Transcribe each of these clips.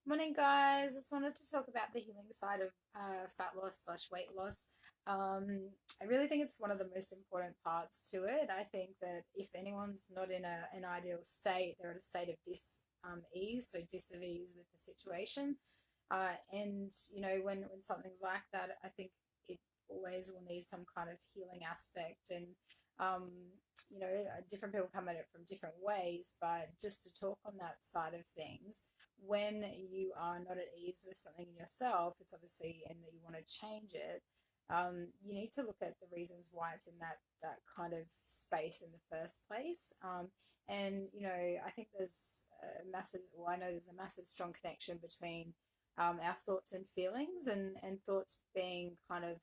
Morning, guys. Just wanted to talk about the healing side of fat loss slash weight loss. I really think it's one of the most important parts to it. I think that if anyone's not in an ideal state, they're at a state of ease, so dis-ease with the situation. And when something's like that, I think it always will need some kind of healing aspect. And um, different people come at it from different ways, but just to talk on that side of things, when you are not at ease with something in yourself, it's obviously, and that you want to change it. You need to look at the reasons why it's in that kind of space in the first place. And I think there's a massive, well, I know there's a massive strong connection between our thoughts and feelings, and thoughts being kind of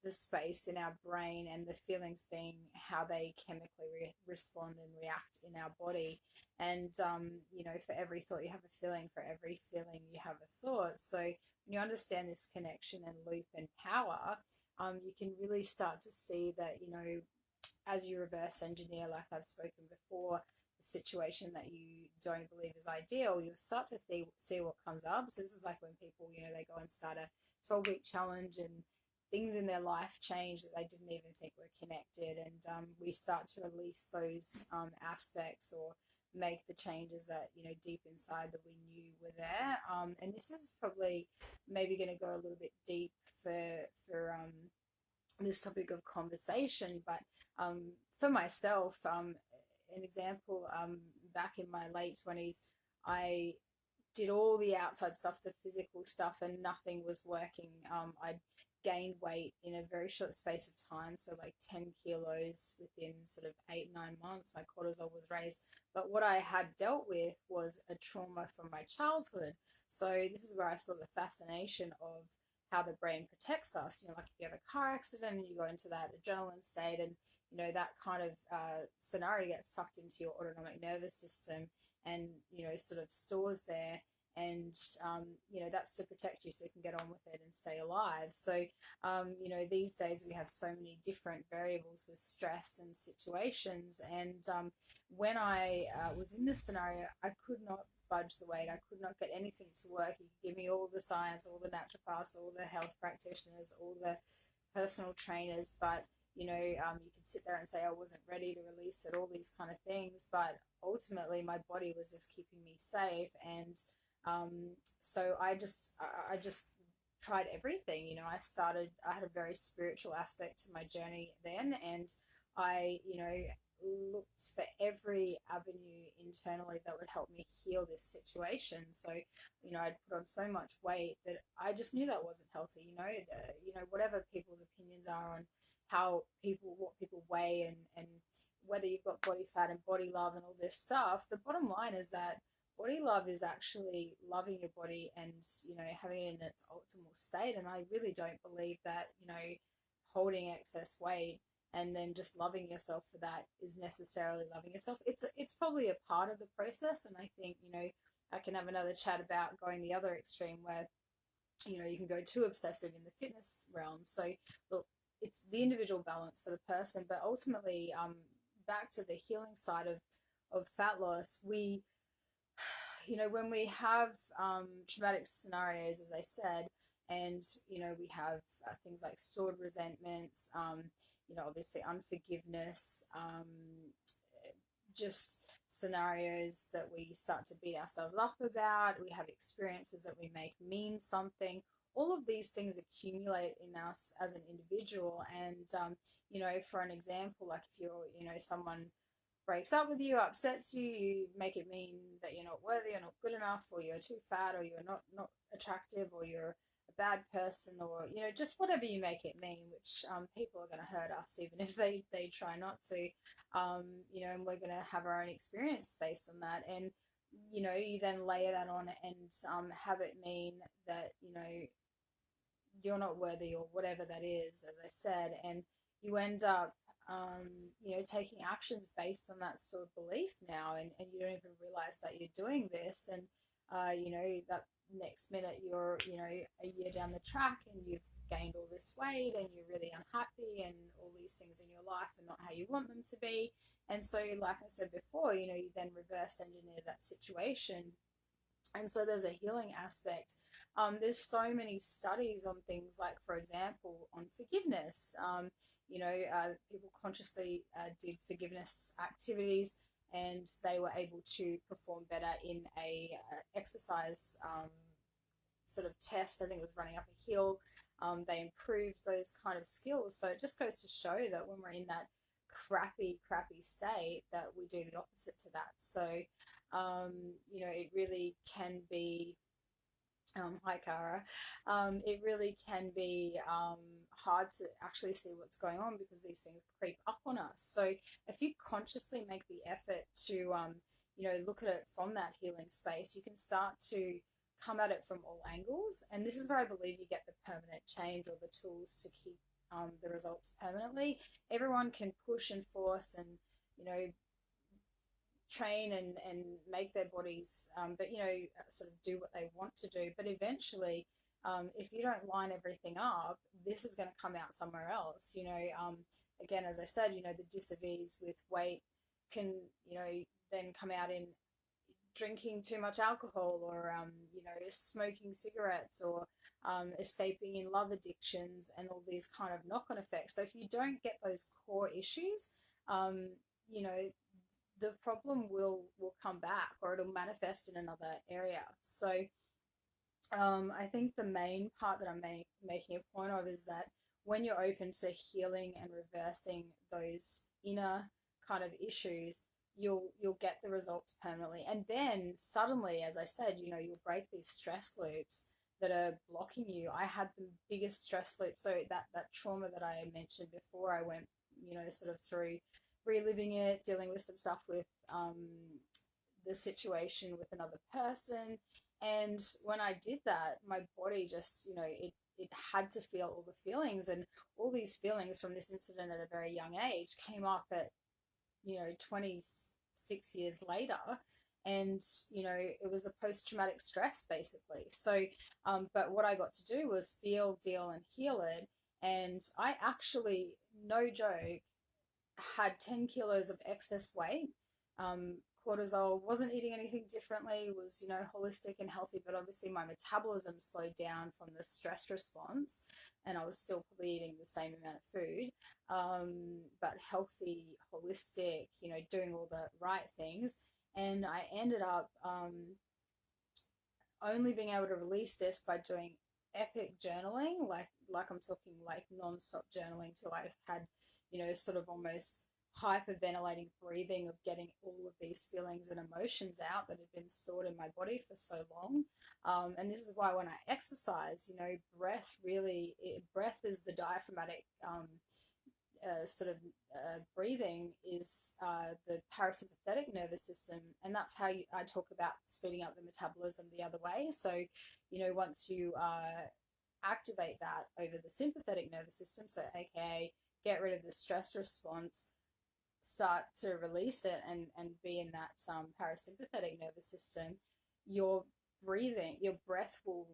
the space in our brain, and the feelings being how they chemically respond and react in our body. And for every thought you have a feeling, for every feeling you have a thought. So when you understand this connection and loop and power, you can really start to see that, as you reverse engineer, like I've spoken before, the situation that you don't believe is ideal, you'll start to see what comes up. So this is like when people, they go and start a 12-week challenge, and things in their life change that they didn't even think were connected. And we start to release those aspects, or make the changes that, deep inside, that we knew were there. And this is probably maybe going to go a little bit deep for this topic of conversation. But for myself, an example, back in my late 20s, I did all the outside stuff, the physical stuff, and nothing was working. I'd gained weight in a very short space of time, so like 10 kilos within sort of 8, 9 months. My cortisol was raised. But what I had dealt with was a trauma from my childhood. So this is where I saw the fascination of how the brain protects us. Like if you have a car accident and you go into that adrenaline state, and that kind of scenario gets sucked into your autonomic nervous system, and sort of stores there. And that's to protect you, so you can get on with it and stay alive. So these days we have so many different variables with stress and situations. And when I was in this scenario, I could not budge the weight. I could not get anything to work. You could give me all the science, all the naturopaths, all the health practitioners, all the personal trainers, but you could sit there and say I wasn't ready to release it, all these kind of things, but ultimately my body was just keeping me safe. And so I just tried everything. I had a very spiritual aspect to my journey then, and I looked for every avenue internally that would help me heal this situation. So I'd put on so much weight that I just knew that wasn't healthy. Whatever people's opinions are on what people weigh, and whether you've got body fat and body love and all this stuff, the bottom line is that body love is actually loving your body, and having it in its optimal state. And I really don't believe that holding excess weight and then just loving yourself for that is necessarily loving yourself. It's probably a part of the process. And I think I can have another chat about going the other extreme, where you can go too obsessive in the fitness realm. So look, it's the individual balance for the person. But ultimately, back to the healing side of fat loss, when we have traumatic scenarios, as I said, and we have things like stored resentments, obviously unforgiveness, just scenarios that we start to beat ourselves up about. We have experiences that we make mean something. All of these things accumulate in us as an individual. And for an example, like if someone breaks up with you, upsets you, you make it mean that you're not worthy, you're not good enough, or you're too fat, or you're not attractive, or you're a bad person, or just whatever you make it mean, which people are going to hurt us even if they try not to. And we're going to have our own experience based on that. And you then layer that on, and have it mean that you're not worthy, or whatever that is, as I said. And you end up taking actions based on that sort of belief now, and you don't even realize that you're doing this. And that next minute you're a year down the track, and you've gained all this weight, and you're really unhappy, and all these things in your life are not how you want them to be. And so, like I said before, you then reverse engineer that situation, And so there's a healing aspect. There's so many studies on things like, for example, on forgiveness. People consciously did forgiveness activities, and they were able to perform better in a exercise sort of test. I think it was running up a hill. They improved those kind of skills. So it just goes to show that when we're in that crappy state, that we do the opposite to that. So it really can be, hi Cara, it really can be hard to actually see what's going on because these things creep up on us. So if you consciously make the effort to, look at it from that healing space, you can start to come at it from all angles. And this is where I believe you get the permanent change, or the tools to keep the results permanently. Everyone can push and force and, train and make their bodies, sort of do what they want to do. But eventually, if you don't line everything up, this is going to come out somewhere else. Again, as I said, the dis-ease with weight can, then come out in drinking too much alcohol, or smoking cigarettes, or escaping in love addictions, and all these kind of knock-on effects. So if you don't get those core issues, you know the problem will come back, or it'll manifest in another area. So I think the main part that I'm making a point of is that when you're open to healing and reversing those inner kind of issues, you'll get the results permanently. And then suddenly, as I said, you'll break these stress loops that are blocking you. I had the biggest stress loop. So that trauma that I mentioned before, I went, sort of through reliving it, dealing with some stuff with the situation with another person. And when I did that, my body just, it had to feel all the feelings, and all these feelings from this incident at a very young age came up at 26 years later. And it was a post-traumatic stress, basically. So but what I got to do was feel, deal, and heal it. And I actually, no joke, had 10 kilos of excess weight. Cortisol, wasn't eating anything differently, was holistic and healthy, but obviously my metabolism slowed down from the stress response, and I was still probably eating the same amount of food, but healthy, holistic, doing all the right things. And I ended up only being able to release this by doing epic journaling, like I'm talking like non-stop journaling, till I had sort of almost hyperventilating breathing of getting all of these feelings and emotions out that had been stored in my body for so long. And this is why when I exercise, breath is the diaphragmatic breathing is the parasympathetic nervous system, and that's how I talk about speeding up the metabolism the other way. So once you activate that over the sympathetic nervous system, so aka get rid of the stress response, start to release it, and be in that parasympathetic nervous system, your breath will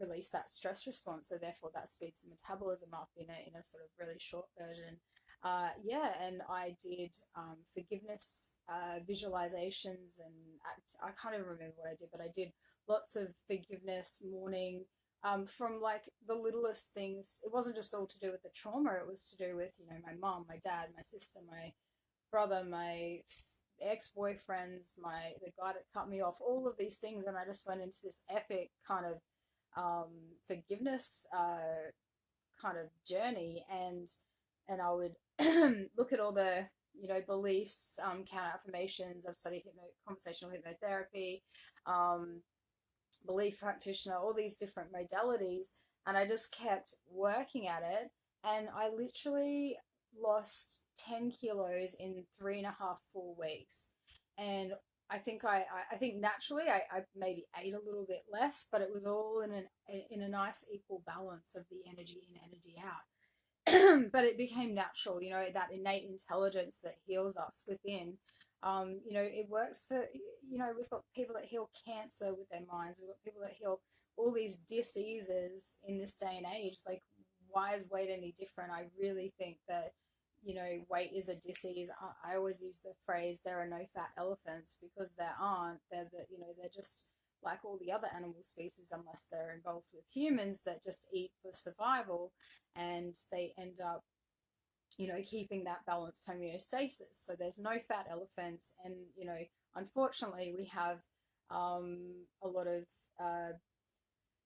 release that stress response. So therefore that speeds the metabolism up in a sort of really short version. And I did forgiveness visualizations, and I can't even remember what I did, but I did lots of forgiveness morning, from like the littlest things. It wasn't just all to do with the trauma, it was to do with my mom, my dad, my sister, my brother, my ex-boyfriends, the guy that cut me off, all of these things. And I just went into this epic kind of forgiveness kind of journey, and I would look at all the beliefs, counter affirmations. I've studied conversational hypnotherapy, belief practitioner, all these different modalities, and I just kept working at it. And I literally lost 10 kilos in 3.5 full weeks. And I think I think naturally I maybe ate a little bit less, but it was all in a nice equal balance of the energy in, energy out. But it became natural, that innate intelligence that heals us within. It works for, we've got people that heal cancer with their minds. We've got people that heal all these diseases in this day and age. Like, why is weight any different? I really think that, weight is a disease. I always use the phrase, there are no fat elephants, because there aren't. They're just like all the other animal species, unless they're involved with humans that just eat for survival, and they end up, keeping that balanced homeostasis. So there's no fat elephants, and unfortunately, we have a lot of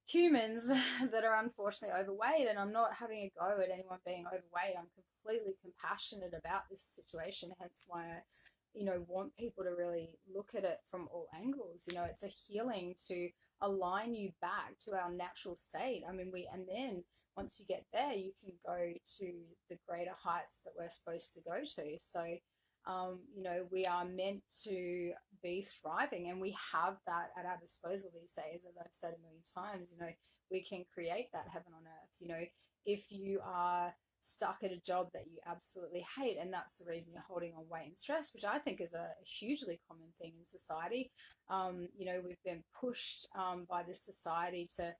humans that are unfortunately overweight. And I'm not having a go at anyone being overweight. I'm completely compassionate about this situation, hence why I want people to really look at it from all angles. It's a healing to align you back to our natural state. I mean, and then once you get there, you can go to the greater heights that we're supposed to go to. So we are meant to be thriving, and we have that at our disposal these days. As I've said a million times, we can create that heaven on earth. If you are stuck at a job that you absolutely hate, and that's the reason you're holding on weight and stress, which I think is a hugely common thing in society. We've been pushed by this society to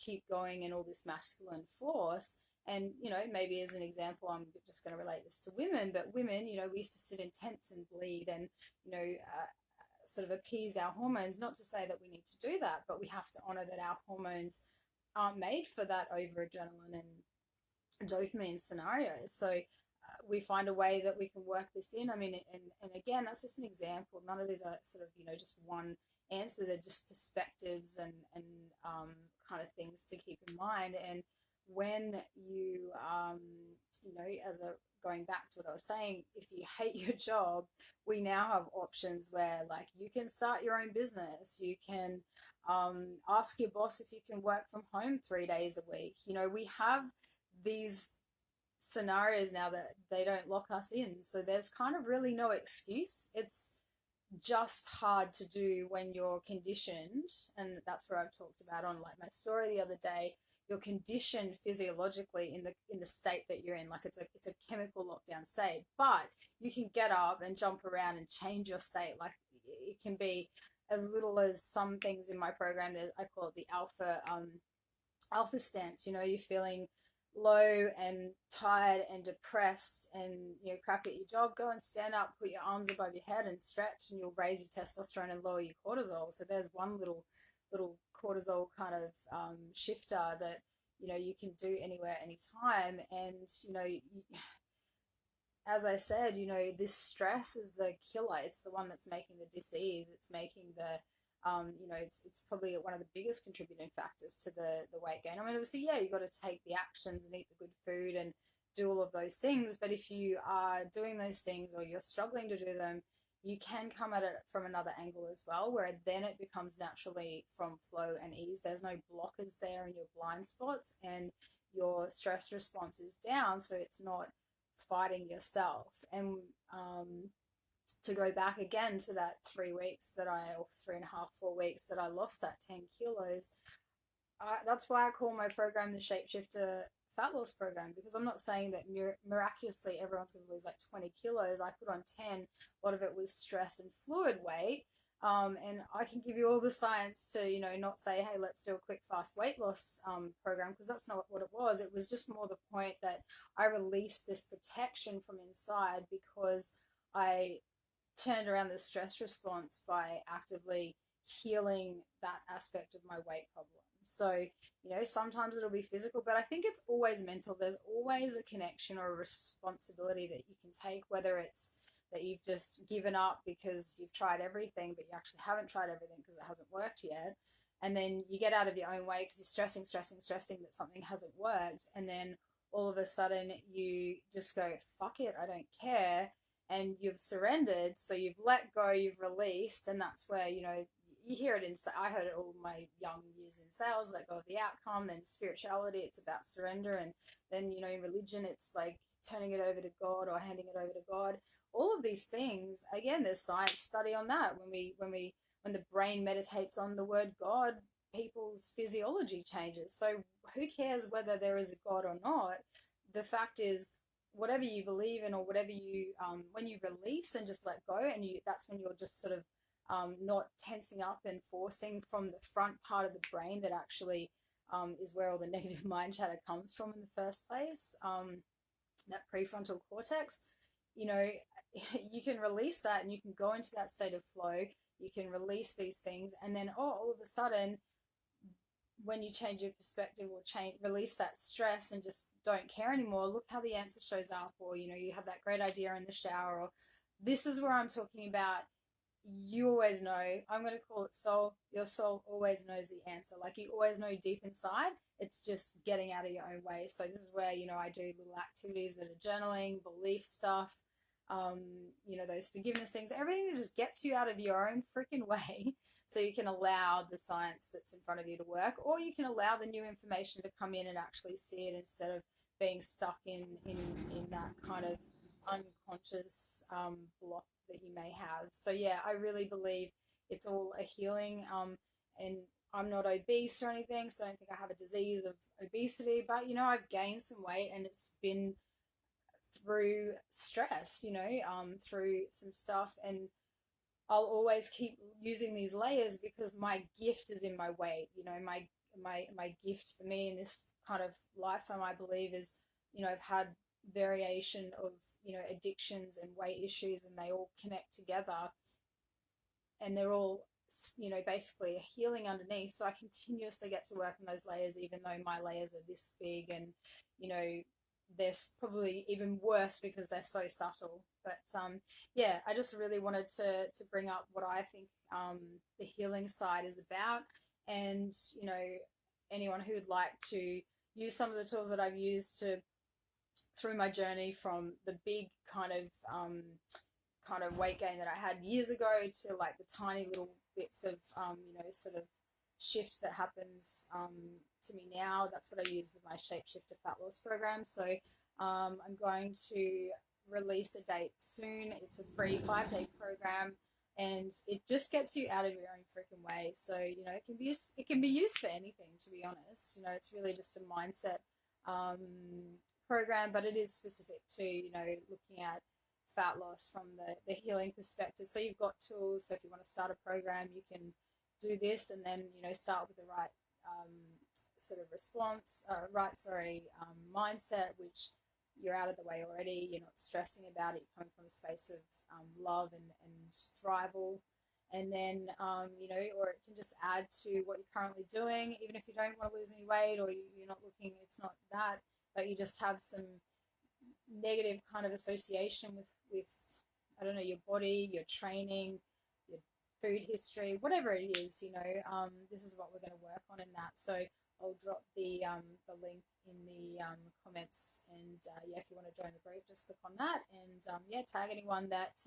keep going in all this masculine force. And, maybe as an example, I'm just going to relate this to women, but women, we used to sit in tents and bleed and, sort of appease our hormones. Not to say that we need to do that, but we have to honor that our hormones aren't made for that over adrenaline and dopamine scenario. So we find a way that we can work this in. I mean, and again, that's just an example. None of these are sort of, just one answer. They're just perspectives and kind of things to keep in mind. And when you, going back to what I was saying, if you hate your job, we now have options where, like, you can start your own business. You can ask your boss if you can work from home 3 days a week. We have these scenarios now that they don't lock us in. So there's kind of really no excuse. It's just hard to do when you're conditioned. And that's where I've talked about on like my story the other day. You're conditioned physiologically in the state that you're in. Like it's a chemical lockdown state, but you can get up and jump around and change your state. Like it can be as little as some things in my program that I call it the alpha stance. You're feeling low and tired and depressed and crappy at your job, go and stand up, put your arms above your head and stretch, and you'll raise your testosterone and lower your cortisol. So there's one little cortisol kind of shifter that you can do anywhere, anytime. And as I said, this stress is the killer. It's the one that's making the disease. It's making the it's probably one of the biggest contributing factors to the weight gain. I mean, obviously, yeah, you've got to take the actions and eat the good food and do all of those things. But if you are doing those things or you're struggling to do them, you can come at it from another angle as well, where then it becomes naturally from flow and ease. There's no blockers there in your blind spots, and your stress response is down, so it's not fighting yourself. And to go back again to that 3 weeks or 3.5, 4 weeks that I lost that 10 kilos, that's why I call my program the Shapeshifter Fat Loss Program, because I'm not saying that miraculously everyone's going to lose like 20 kilos. I put on 10. A lot of it was stress and fluid weight. And I can give you all the science to, not say, hey, let's do a quick, fast weight loss program, because that's not what it was. It was just more the point that I released this protection from inside because I turned around the stress response by actively healing that aspect of my weight problem. So, sometimes it'll be physical, but I think it's always mental. There's always a connection or a responsibility that you can take, whether it's that you've just given up because you've tried everything, but you actually haven't tried everything because it hasn't worked yet. And then you get out of your own way because you're stressing that something hasn't worked. And then all of a sudden you just go, fuck it, I don't care. And you've surrendered. So you've let go, you've released. And that's where, you hear it I heard it all my young years in sales, let go of the outcome. Then spirituality, it's about surrender. And then, in religion, it's like turning it over to God or handing it over to God. All of these things, again, there's science study on that. When the brain meditates on the word God, people's physiology changes. So who cares whether there is a God or not? The fact is, whatever you believe in or whatever you, when you release and just let go, and that's when you're just sort of not tensing up and forcing from the front part of the brain that actually is where all the negative mind chatter comes from in the first place, that prefrontal cortex. You can release that and you can go into that state of flow. you can release these things, and then all of a sudden, when you change your perspective or change release that stress and just don't care anymore, look how the answer shows up. Or you have that great idea in the shower, or this is where I'm talking about. You always know. I'm going to call it soul. Your soul always knows the answer. Like, you always know deep inside. It's just getting out of your own way. So this is where I do little activities that are journaling, belief stuff, those forgiveness things, everything that just gets you out of your own freaking way, so you can allow the science that's in front of you to work, or you can allow the new information to come in and actually see it, instead of being stuck in that kind of unconscious block that you may have. So yeah, I really believe it's all a healing. And I'm not obese or anything, so I don't think I have a disease of obesity, but I've gained some weight, and it's been through stress, through some stuff. And I'll always keep using these layers, because my gift is in my weight. My gift for me in this kind of lifetime, I believe, is, I've had variation of, addictions and weight issues, and they all connect together, and they're all, basically a healing underneath. So I continuously get to work on those layers, even though my layers are this big, and, they're probably even worse because they're so subtle. But yeah, I just really wanted to bring up what I think the healing side is about. And anyone who would like to use some of the tools that I've used through my journey, from the big kind of weight gain that I had years ago, to like the tiny little bits of sort of shift that happens to me now. That's what I use with my Shapeshifter Fat Loss program. So I'm going to release a date soon. It's a free 5-day program, and it just gets you out of your own freaking way. So it can be used for anything, to be honest. It's really just a mindset program, but it is specific to looking at fat loss from the healing perspective. So you've got tools. So if you want to start a program, you can do this, and then start with the right sort of mindset, which you're out of the way already. You're not stressing about it. You're coming from a space of love and thrival. And then or it can just add to what you're currently doing, even if you don't want to lose any weight, or you're not looking. It's not that, but you just have some negative kind of association with I don't know, your body, your training, your food history, whatever it is. This is what we're going to work on in that. So I'll drop the link in the comments, and yeah, if you want to join the group, just click on that, and yeah, tag anyone that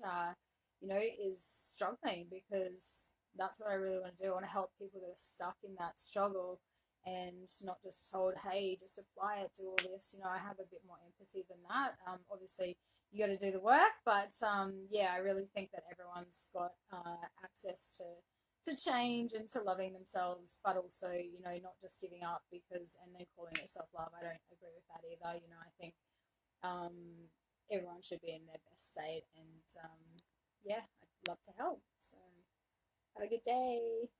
is struggling, because that's what I really want to do. I want to help people that are stuck in that struggle, and not just told, hey, just apply it, do all this. I have a bit more empathy than that. Obviously, you got to do the work, but yeah, I really think that everyone's got access to change and to loving themselves, but also, not just giving up and then calling it self-love. I don't agree with that either. I think everyone should be in their best state, and yeah, I'd love to help. So have a good day.